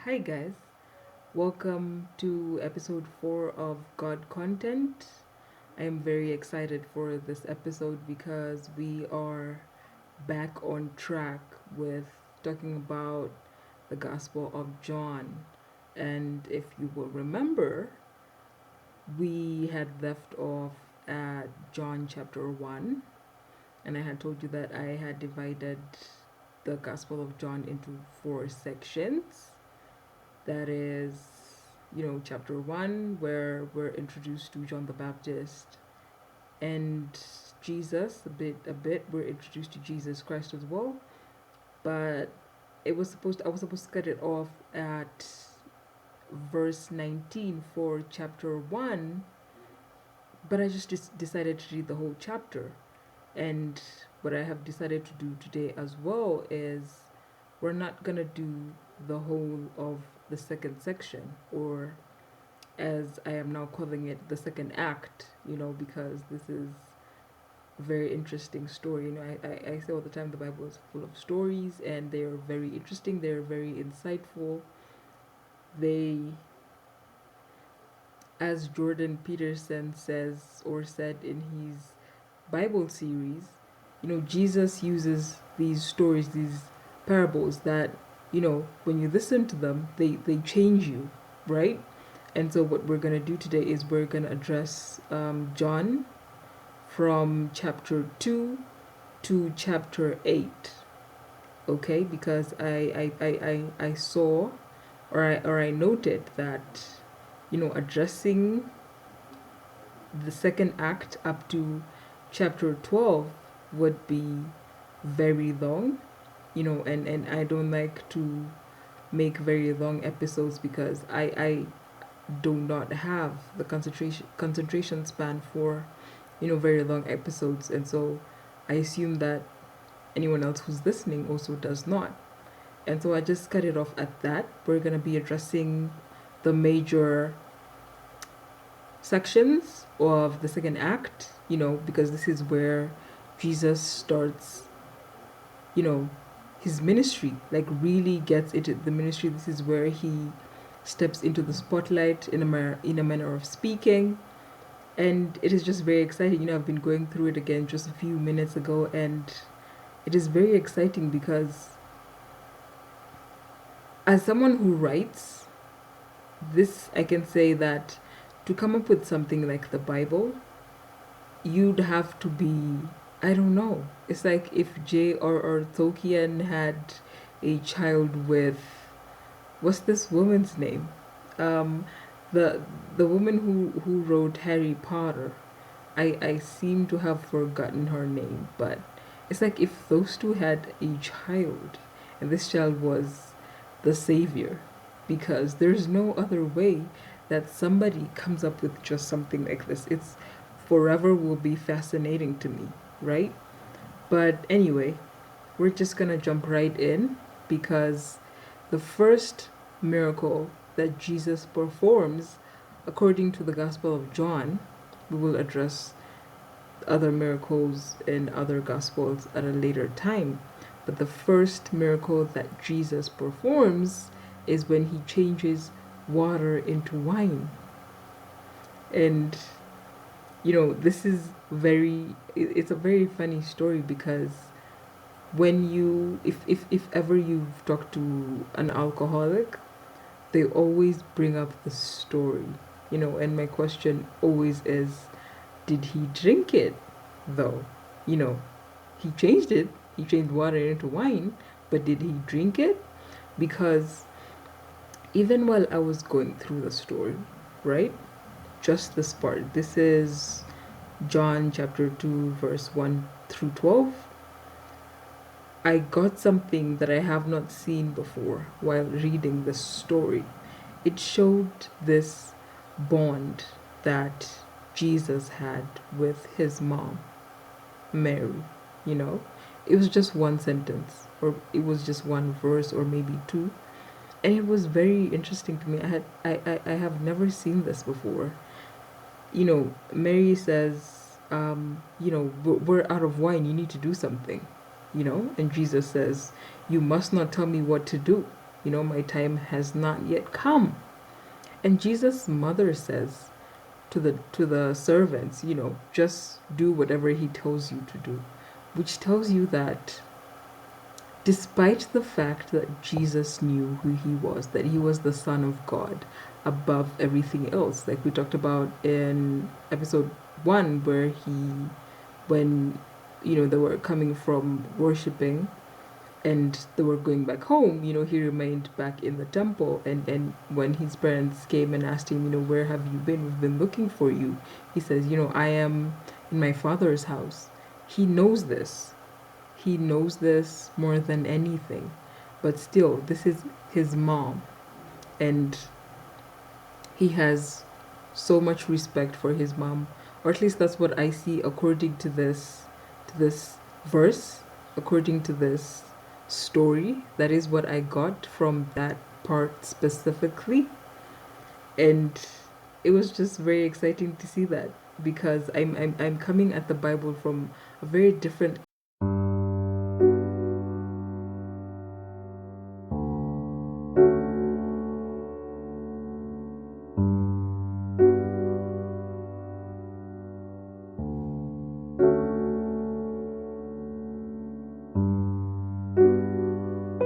Hi, guys. Welcome to episode 4 of God Content. I am very excited for this episode because we are back on track with talking about the Gospel of John. And if you will remember, we had left off at John chapter 1, and I had told you that I had divided the Gospel of John into 4 sections. That is, chapter 1, where we're introduced to John the Baptist and Jesus. A bit we're introduced to Jesus Christ as well. But I was supposed to cut it off at verse 19 for chapter 1, but I just decided to read the whole chapter. And what I have decided to do today as well is we're not going to do the whole of the second section, or as I am now calling it, the second act, because this is a very interesting story. I say all the time the Bible is full of stories and they are very interesting, they're very insightful. They, as Jordan Peterson says or said in his Bible series, Jesus uses these stories, these parables that, when you listen to them, they change you, right? And so, what we're going to do today is we're going to address John from chapter 2 to chapter 8, okay? Because I saw or I noted that, addressing the second act up to chapter 12 would be very long, and I don't like to make very long episodes because I do not have the concentration span for very long episodes, and so I assume that anyone else who's listening also does not. And so I just cut it off at that. We're going to be addressing the major sections of the second act, because this is where Jesus starts, his ministry, like really gets into the ministry. This is where he steps into the spotlight in a manner of speaking. And it is just very exciting. I've been going through it again just a few minutes ago, and it is very exciting because as someone who writes, this I can say that to come up with something like the Bible, you'd have to be, I don't know. It's like if J.R.R. Tolkien had a child with, what's this woman's name? The woman who wrote Harry Potter. I seem to have forgotten her name, but it's like if those two had a child, and this child was the savior, because there's no other way that somebody comes up with just something like this. It's forever will be fascinating to me, right? But anyway, we're just gonna jump right in because the first miracle that Jesus performs, according to the Gospel of John, we will address other miracles in other Gospels at a later time. But the first miracle that Jesus performs is when he changes water into wine. And, this is it's a very funny story because when if ever you've talked to an alcoholic, they always bring up the story, and my question always is, did he drink it though? You know, he changed it, he changed water into wine, but did he drink it? Because even while I was going through the story, right? Just this part. This is John chapter 2, verse 1 through 12. I got something that I have not seen before while reading this story. It showed this bond that Jesus had with his mom, Mary, you know? It was just one sentence, or it was just one verse, or maybe two. And it was very interesting to me. I have never seen this before. Mary says, we're out of wine, you need to do something, and Jesus says, you must not tell me what to do, my time has not yet come. And Jesus' mother says to the servants, just do whatever he tells you to do, which tells you that despite the fact that Jesus knew who he was, that he was the Son of God above everything else, like we talked about in episode 1, when they were coming from worshiping and they were going back home, he remained back in the temple. And when his parents came and asked him, where have you been? We've been looking for you. He says, I am in my father's house. He knows this. He knows this more than anything. But still, this is his mom. And he has so much respect for his mom. Or at least that's what I see according to this verse, according to this story. That is what I got from that part specifically. And it was just very exciting to see that, because I'm coming at the Bible from a very different